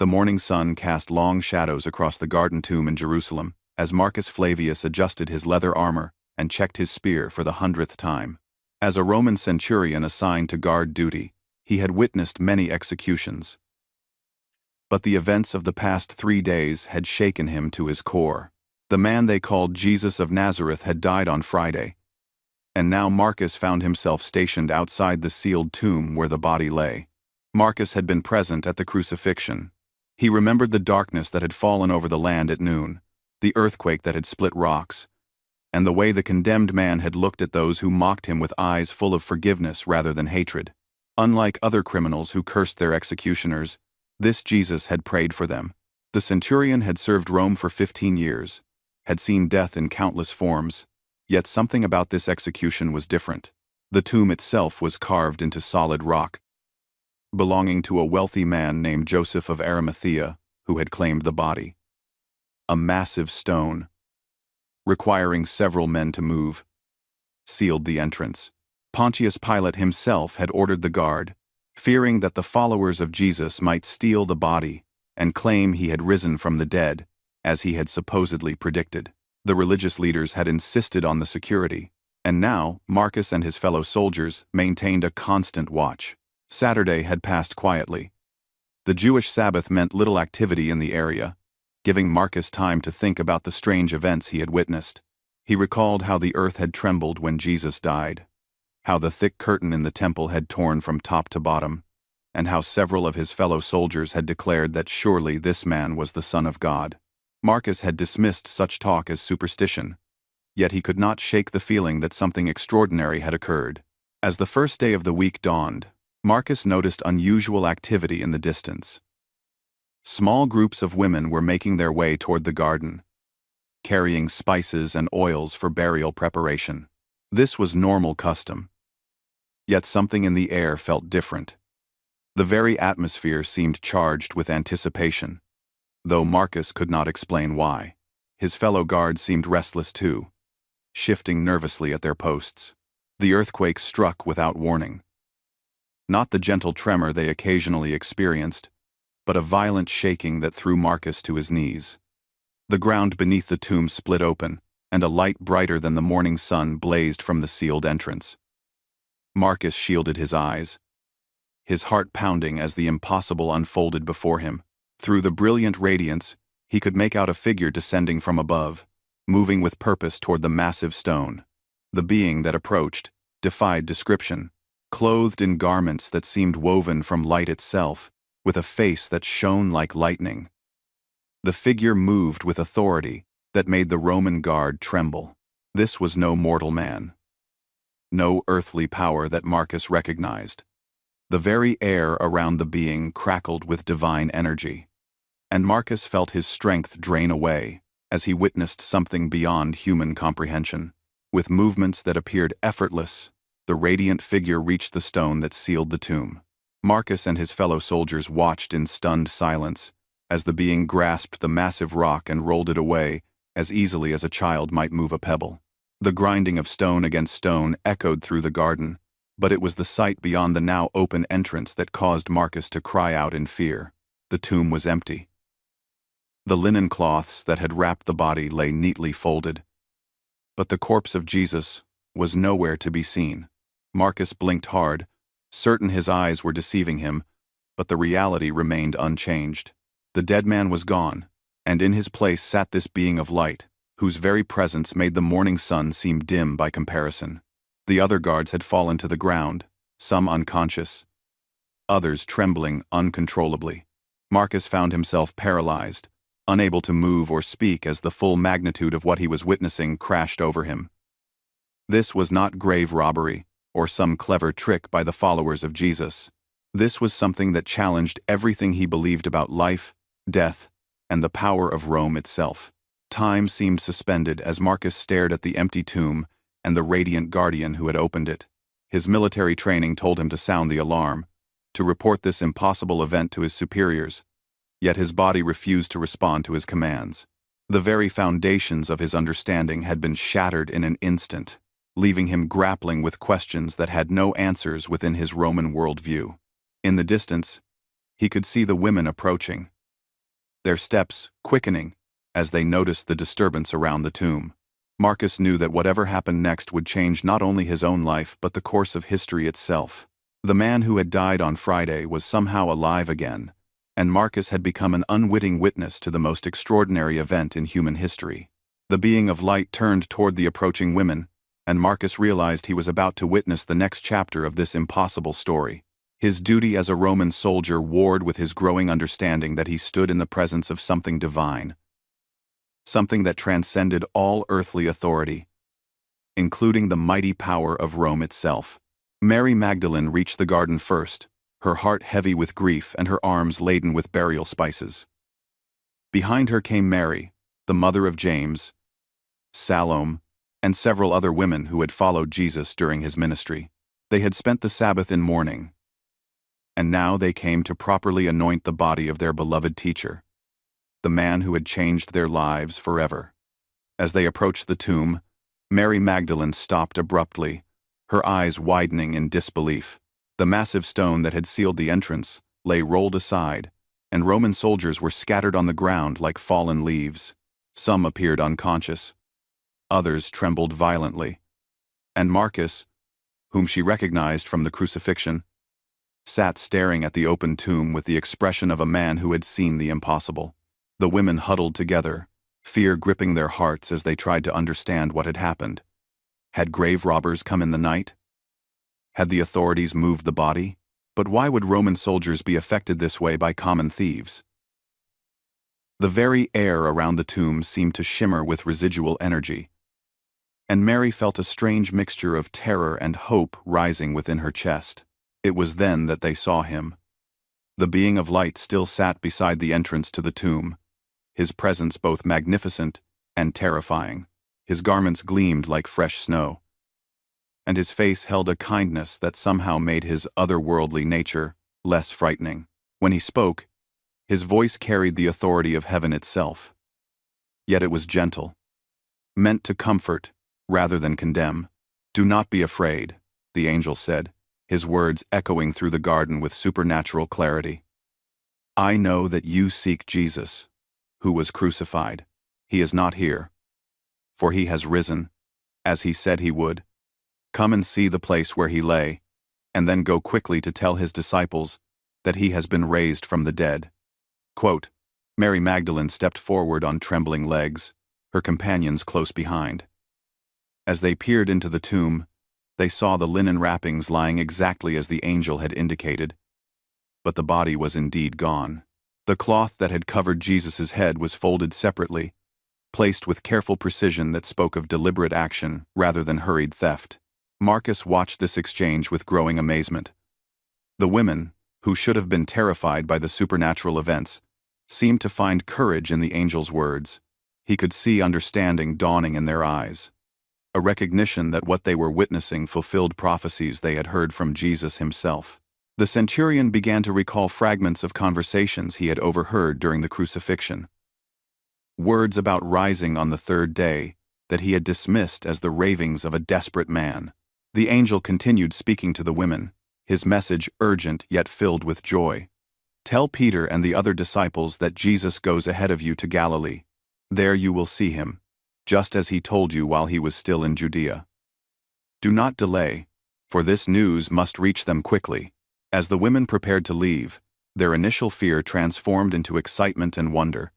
The morning sun cast long shadows across the garden tomb in Jerusalem, as Marcus Flavius adjusted his leather armor and checked his spear for the 100th time. As a Roman centurion assigned to guard duty, he had witnessed many executions. But the events of the past 3 days had shaken him to his core. The man they called Jesus of Nazareth had died on Friday, and now Marcus found himself stationed outside the sealed tomb where the body lay. Marcus had been present at the crucifixion. He remembered the darkness that had fallen over the land at noon, the earthquake that had split rocks, and the way the condemned man had looked at those who mocked him with eyes full of forgiveness rather than hatred. Unlike other criminals who cursed their executioners, this Jesus had prayed for them. The centurion had served Rome for 15 years, had seen death in countless forms, yet something about this execution was different. The tomb itself was carved into solid rock, belonging to a wealthy man named Joseph of Arimathea, who had claimed the body. A massive stone, requiring several men to move, sealed the entrance. Pontius Pilate himself had ordered the guard, fearing that the followers of Jesus might steal the body and claim he had risen from the dead, as he had supposedly predicted. The religious leaders had insisted on the security, and now Marcus and his fellow soldiers maintained a constant watch. Saturday had passed quietly. The Jewish Sabbath meant little activity in the area, giving Marcus time to think about the strange events he had witnessed. He recalled how the earth had trembled when Jesus died, how the thick curtain in the temple had torn from top to bottom, and how several of his fellow soldiers had declared that surely this man was the Son of God. Marcus had dismissed such talk as superstition, yet he could not shake the feeling that something extraordinary had occurred. As the first day of the week dawned, Marcus noticed unusual activity in the distance. Small groups of women were making their way toward the garden, carrying spices and oils for burial preparation. This was normal custom. Yet something in the air felt different. The very atmosphere seemed charged with anticipation, though Marcus could not explain why. His fellow guards seemed restless too, shifting nervously at their posts. The earthquake struck without warning. Not the gentle tremor they occasionally experienced, but a violent shaking that threw Marcus to his knees. The ground beneath the tomb split open, and a light brighter than the morning sun blazed from the sealed entrance. Marcus shielded his eyes, his heart pounding as the impossible unfolded before him. Through the brilliant radiance, he could make out a figure descending from above, moving with purpose toward the massive stone. The being that approached defied description, clothed in garments that seemed woven from light itself, with a face that shone like lightning. The figure moved with authority that made the Roman guard tremble. This was no mortal man, no earthly power that Marcus recognized. The very air around the being crackled with divine energy, and Marcus felt his strength drain away as he witnessed something beyond human comprehension. With movements that appeared effortless, the radiant figure reached the stone that sealed the tomb. Marcus and his fellow soldiers watched in stunned silence as the being grasped the massive rock and rolled it away as easily as a child might move a pebble. The grinding of stone against stone echoed through the garden, but it was the sight beyond the now open entrance that caused Marcus to cry out in fear. The tomb was empty. The linen cloths that had wrapped the body lay neatly folded, but the corpse of Jesus was nowhere to be seen. Marcus blinked hard, certain his eyes were deceiving him, but the reality remained unchanged. The dead man was gone, and in his place sat this being of light, whose very presence made the morning sun seem dim by comparison. The other guards had fallen to the ground, some unconscious, others trembling uncontrollably. Marcus found himself paralyzed, unable to move or speak as the full magnitude of what he was witnessing crashed over him. This was not grave robbery or some clever trick by the followers of Jesus. This was something that challenged everything he believed about life, death, and the power of Rome itself. Time seemed suspended as Marcus stared at the empty tomb and the radiant guardian who had opened it. His military training told him to sound the alarm, to report this impossible event to his superiors, yet his body refused to respond to his commands. The very foundations of his understanding had been shattered in an instant, leaving him grappling with questions that had no answers within his Roman worldview. In the distance, he could see the women approaching, their steps quickening as they noticed the disturbance around the tomb. Marcus knew that whatever happened next would change not only his own life but the course of history itself. The man who had died on Friday was somehow alive again, and Marcus had become an unwitting witness to the most extraordinary event in human history. The being of light turned toward the approaching women, and Marcus realized he was about to witness the next chapter of this impossible story. His duty as a Roman soldier warred with his growing understanding that he stood in the presence of something divine, something that transcended all earthly authority, including the mighty power of Rome itself. Mary Magdalene reached the garden first, her heart heavy with grief and her arms laden with burial spices. Behind her came Mary, the mother of James, Salome, and several other women who had followed Jesus during his ministry. They had spent the Sabbath in mourning, and now they came to properly anoint the body of their beloved teacher, the man who had changed their lives forever. As they approached the tomb, Mary Magdalene stopped abruptly, her eyes widening in disbelief. The massive stone that had sealed the entrance lay rolled aside, and Roman soldiers were scattered on the ground like fallen leaves. Some appeared unconscious. Others trembled violently. And Marcus, whom she recognized from the crucifixion, sat staring at the open tomb with the expression of a man who had seen the impossible. The women huddled together, fear gripping their hearts as they tried to understand what had happened. Had grave robbers come in the night? Had the authorities moved the body? But why would Roman soldiers be affected this way by common thieves? The very air around the tomb seemed to shimmer with residual energy, and Mary felt a strange mixture of terror and hope rising within her chest. It was then that they saw him. The being of light still sat beside the entrance to the tomb, his presence both magnificent and terrifying. His garments gleamed like fresh snow, and his face held a kindness that somehow made his otherworldly nature less frightening. When he spoke, his voice carried the authority of heaven itself. Yet it was gentle, meant to comfort rather than condemn. "Do not be afraid," the angel said, his words echoing through the garden with supernatural clarity. "I know that you seek Jesus, who was crucified. He is not here, for he has risen, as he said he would. Come and see the place where he lay, and then go quickly to tell his disciples that he has been raised from the dead." Quote, Mary Magdalene stepped forward on trembling legs, her companions close behind. As they peered into the tomb, they saw the linen wrappings lying exactly as the angel had indicated, but the body was indeed gone. The cloth that had covered Jesus' head was folded separately, placed with careful precision that spoke of deliberate action rather than hurried theft. Marcus watched this exchange with growing amazement. The women, who should have been terrified by the supernatural events, seemed to find courage in the angel's words. He could see understanding dawning in their eyes, a recognition that what they were witnessing fulfilled prophecies they had heard from Jesus himself. The centurion began to recall fragments of conversations he had overheard during the crucifixion. Words about rising on the third day that he had dismissed as the ravings of a desperate man. The angel continued speaking to the women, his message urgent yet filled with joy. "Tell Peter and the other disciples that Jesus goes ahead of you to Galilee. There you will see him, just as he told you while he was still in Judea. Do not delay, for this news must reach them quickly." As the women prepared to leave, their initial fear transformed into excitement and wonder.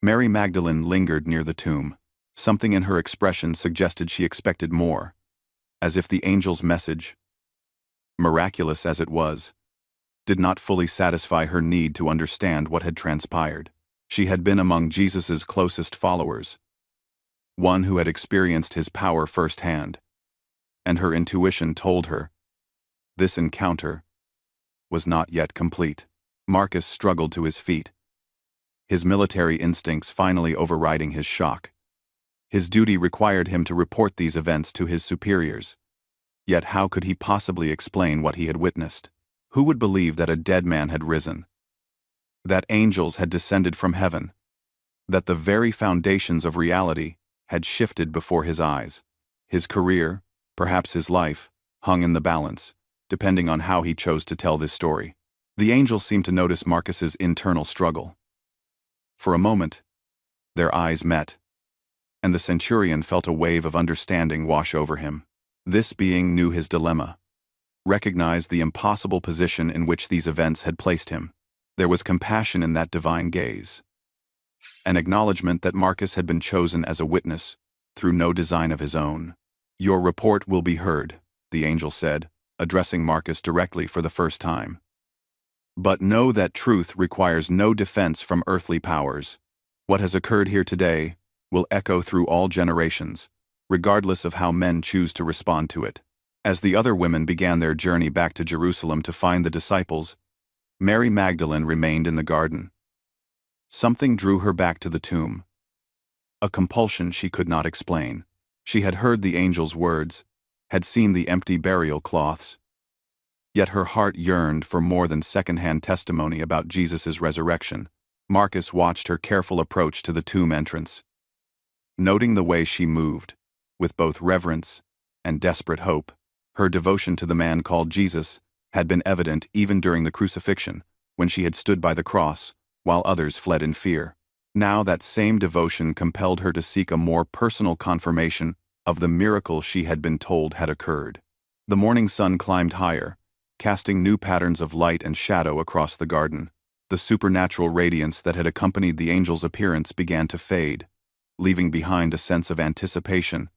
Mary Magdalene lingered near the tomb. Something in her expression suggested she expected more, as if the angel's message, miraculous as it was, did not fully satisfy her need to understand what had transpired. She had been among Jesus's closest followers, one who had experienced his power firsthand, and her intuition told her this encounter was not yet complete. Marcus struggled to his feet, his military instincts finally overriding his shock. His duty required him to report these events to his superiors. Yet how could he possibly explain what he had witnessed? Who would believe that a dead man had risen, that angels had descended from heaven, that the very foundations of reality had shifted before his eyes? His career, perhaps his life, hung in the balance, depending on how he chose to tell this story. The angel seemed to notice Marcus's internal struggle. For a moment, their eyes met, and the centurion felt a wave of understanding wash over him. This being knew his dilemma, recognized the impossible position in which these events had placed him. There was compassion in that divine gaze, an acknowledgement that Marcus had been chosen as a witness through no design of his own. "Your report will be heard," the angel said, addressing Marcus directly for the first time. "But know that truth requires no defense from earthly powers. What has occurred here today will echo through all generations, regardless of how men choose to respond to it." As the other women began their journey back to Jerusalem to find the disciples, Mary Magdalene remained in the garden. Something drew her back to the tomb, a compulsion she could not explain. She had heard the angel's words, had seen the empty burial cloths, yet her heart yearned for more than second-hand testimony about Jesus' resurrection. Marcus watched her careful approach to the tomb entrance. Noting the way she moved, with both reverence and desperate hope, her devotion to the man called Jesus had been evident even during the crucifixion, when she had stood by the cross, while others fled in fear. Now that same devotion compelled her to seek a more personal confirmation of the miracle she had been told had occurred. The morning sun climbed higher, casting new patterns of light and shadow across the garden. The supernatural radiance that had accompanied the angel's appearance began to fade, leaving behind a sense of anticipation,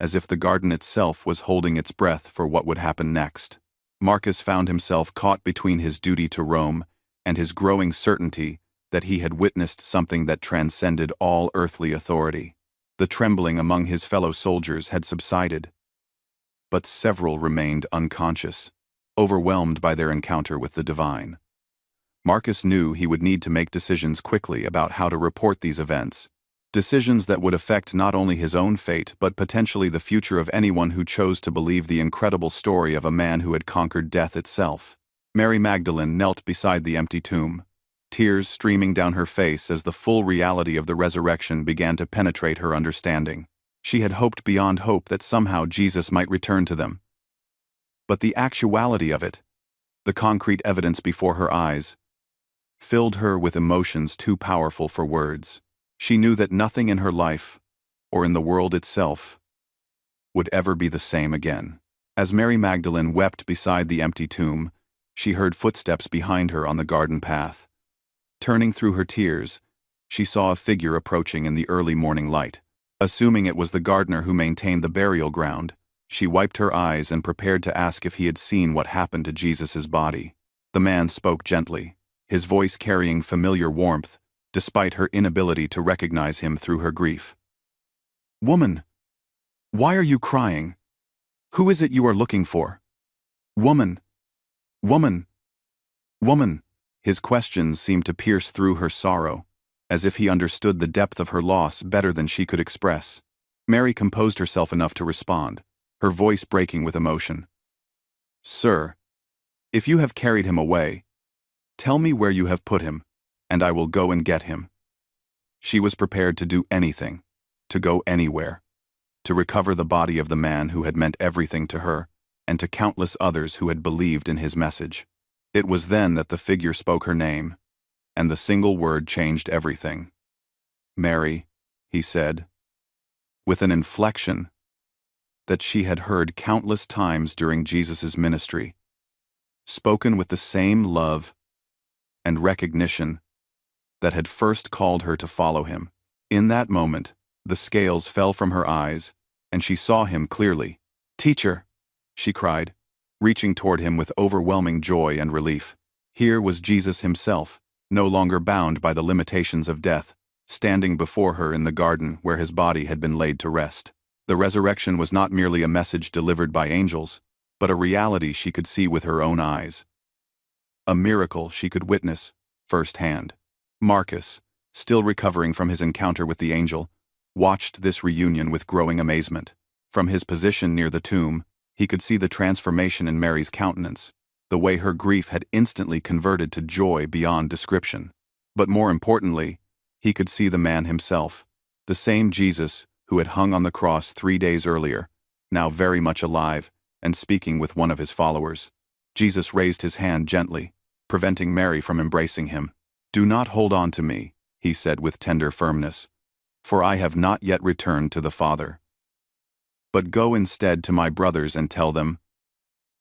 as if the garden itself was holding its breath for what would happen next. Marcus found himself caught between his duty to Rome and his growing certainty that he had witnessed something that transcended all earthly authority. The trembling among his fellow soldiers had subsided, but several remained unconscious, overwhelmed by their encounter with the divine. Marcus knew he would need to make decisions quickly about how to report these events, decisions that would affect not only his own fate but potentially the future of anyone who chose to believe the incredible story of a man who had conquered death itself. Mary Magdalene knelt beside the empty tomb, tears streaming down her face as the full reality of the resurrection began to penetrate her understanding. She had hoped beyond hope that somehow Jesus might return to them. But the actuality of it, the concrete evidence before her eyes, filled her with emotions too powerful for words. She knew that nothing in her life, or in the world itself, would ever be the same again. As Mary Magdalene wept beside the empty tomb, she heard footsteps behind her on the garden path. Turning through her tears, she saw a figure approaching in the early morning light. Assuming it was the gardener who maintained the burial ground, she wiped her eyes and prepared to ask if he had seen what happened to Jesus' body. The man spoke gently, his voice carrying familiar warmth, despite her inability to recognize him through her grief. "Woman, why are you crying? Who is it you are looking for? Woman, woman, woman." His questions seemed to pierce through her sorrow, as if he understood the depth of her loss better than she could express. Mary composed herself enough to respond, her voice breaking with emotion. "Sir, if you have carried him away, tell me where you have put him, and I will go and get him." She was prepared to do anything, to go anywhere, to recover the body of the man who had meant everything to her, and to countless others who had believed in his message. It was then that the figure spoke her name, and the single word changed everything. "Mary," he said, with an inflection that she had heard countless times during Jesus' ministry, spoken with the same love and recognition that had first called her to follow him. In that moment, the scales fell from her eyes, and she saw him clearly. "Teacher," she cried, reaching toward him with overwhelming joy and relief. Here was Jesus himself, no longer bound by the limitations of death, standing before her in the garden where his body had been laid to rest. The resurrection was not merely a message delivered by angels, but a reality she could see with her own eyes. A miracle she could witness firsthand. Marcus, still recovering from his encounter with the angel, watched this reunion with growing amazement. From his position near the tomb, he could see the transformation in Mary's countenance, the way her grief had instantly converted to joy beyond description. But more importantly, he could see the man himself, the same Jesus who had hung on the cross 3 days earlier, now very much alive and speaking with one of his followers. Jesus raised his hand gently, preventing Mary from embracing him. "Do not hold on to me," he said with tender firmness, "for I have not yet returned to the Father. But go instead to my brothers and tell them,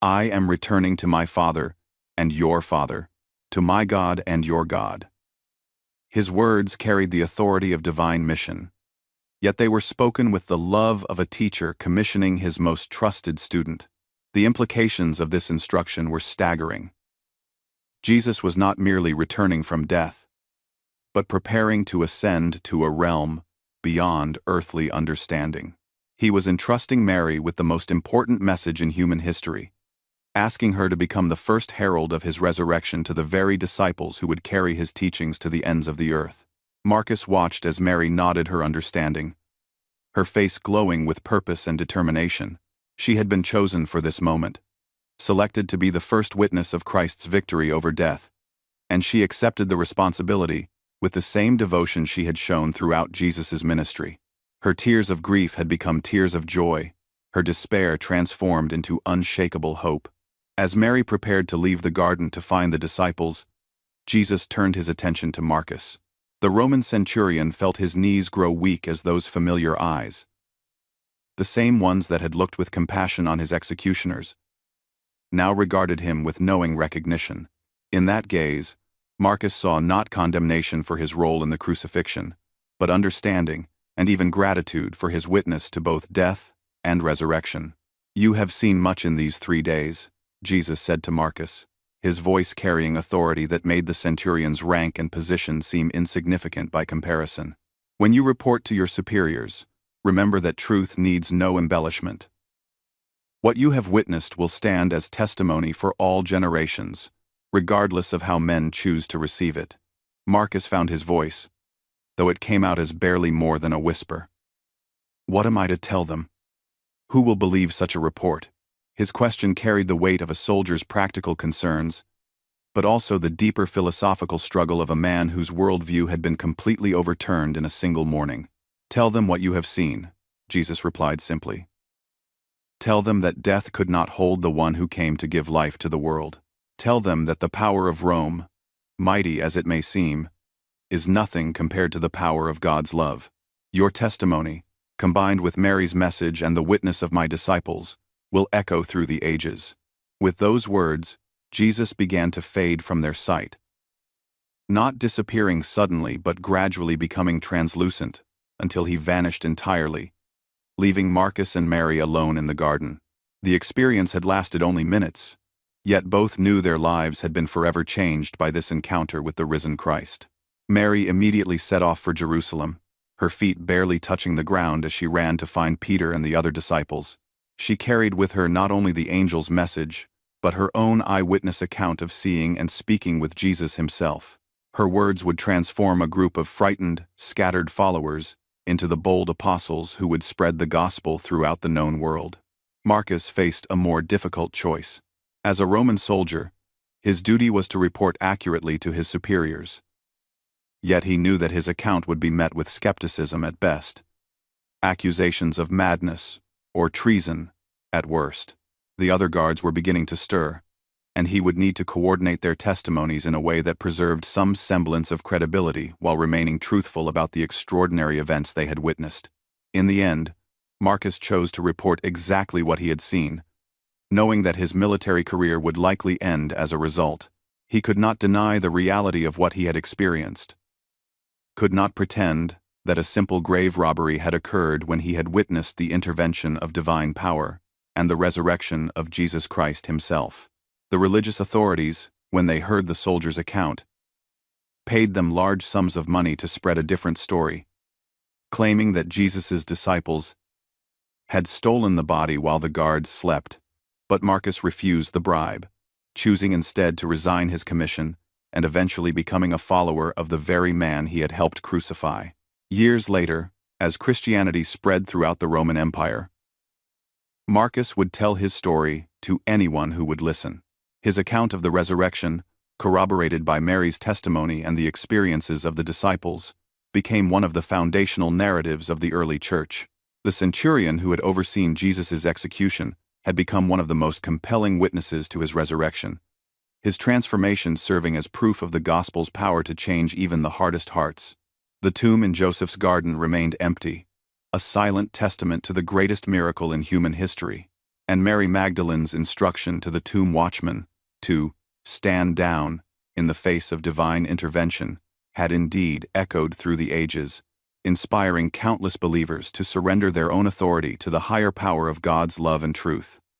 I am returning to my Father and your Father, to my God and your God." His words carried the authority of divine mission, yet they were spoken with the love of a teacher commissioning his most trusted student. The implications of this instruction were staggering. Jesus was not merely returning from death, but preparing to ascend to a realm beyond earthly understanding. He was entrusting Mary with the most important message in human history, asking her to become the first herald of his resurrection to the very disciples who would carry his teachings to the ends of the earth. Marcus watched as Mary nodded her understanding, her face glowing with purpose and determination. She had been chosen for this moment, selected to be the first witness of Christ's victory over death, and she accepted the responsibility with the same devotion she had shown throughout Jesus' ministry. Her tears of grief had become tears of joy, her despair transformed into unshakable hope. As Mary prepared to leave the garden to find the disciples, Jesus turned his attention to Marcus. The Roman centurion felt his knees grow weak as those familiar eyes, the same ones that had looked with compassion on his executioners, now regarded him with knowing recognition. In that gaze, Marcus saw not condemnation for his role in the crucifixion, but understanding and even gratitude for his witness to both death and resurrection. "You have seen much in these 3 days," Jesus said to Marcus, his voice carrying authority that made the centurion's rank and position seem insignificant by comparison. "When you report to your superiors, remember that truth needs no embellishment. What you have witnessed will stand as testimony for all generations, regardless of how men choose to receive it." Marcus found his voice, though it came out as barely more than a whisper. "What am I to tell them? Who will believe such a report?" His question carried the weight of a soldier's practical concerns, but also the deeper philosophical struggle of a man whose worldview had been completely overturned in a single morning. "Tell them what you have seen," Jesus replied simply. "Tell them that death could not hold the one who came to give life to the world. Tell them that the power of Rome, mighty as it may seem, is nothing compared to the power of God's love. Your testimony, combined with Mary's message and the witness of my disciples, will echo through the ages." With those words, Jesus began to fade from their sight, not disappearing suddenly but gradually becoming translucent until he vanished entirely, leaving Marcus and Mary alone in the garden. The experience had lasted only minutes, yet both knew their lives had been forever changed by this encounter with the risen Christ. Mary immediately set off for Jerusalem, her feet barely touching the ground as she ran to find Peter and the other disciples. She carried with her not only the angel's message, but her own eyewitness account of seeing and speaking with Jesus himself. Her words would transform a group of frightened, scattered followers into the bold apostles who would spread the gospel throughout the known world. Marcus faced a more difficult choice. As a Roman soldier, his duty was to report accurately to his superiors. Yet he knew that his account would be met with skepticism at best, accusations of madness or treason at worst. The other guards were beginning to stir, and he would need to coordinate their testimonies in a way that preserved some semblance of credibility while remaining truthful about the extraordinary events they had witnessed. In the end, Marcus chose to report exactly what he had seen, knowing that his military career would likely end as a result. He could not deny the reality of what he had experienced, could not pretend that a simple grave robbery had occurred when he had witnessed the intervention of divine power and the resurrection of Jesus Christ himself. The religious authorities, when they heard the soldier's account, paid them large sums of money to spread a different story, claiming that Jesus' disciples had stolen the body while the guards slept. But Marcus refused the bribe, choosing instead to resign his commission and eventually becoming a follower of the very man he had helped crucify. Years later, as Christianity spread throughout the Roman Empire, Marcus would tell his story to anyone who would listen. His account of the resurrection, corroborated by Mary's testimony and the experiences of the disciples, became one of the foundational narratives of the early church. The centurion who had overseen Jesus' execution had become one of the most compelling witnesses to his resurrection, his transformation serving as proof of the gospel's power to change even the hardest hearts. The tomb in Joseph's garden remained empty, a silent testament to the greatest miracle in human history, and Mary Magdalene's instruction to the tomb watchman to stand down in the face of divine intervention had indeed echoed through the ages, inspiring countless believers to surrender their own authority to the higher power of God's love and truth.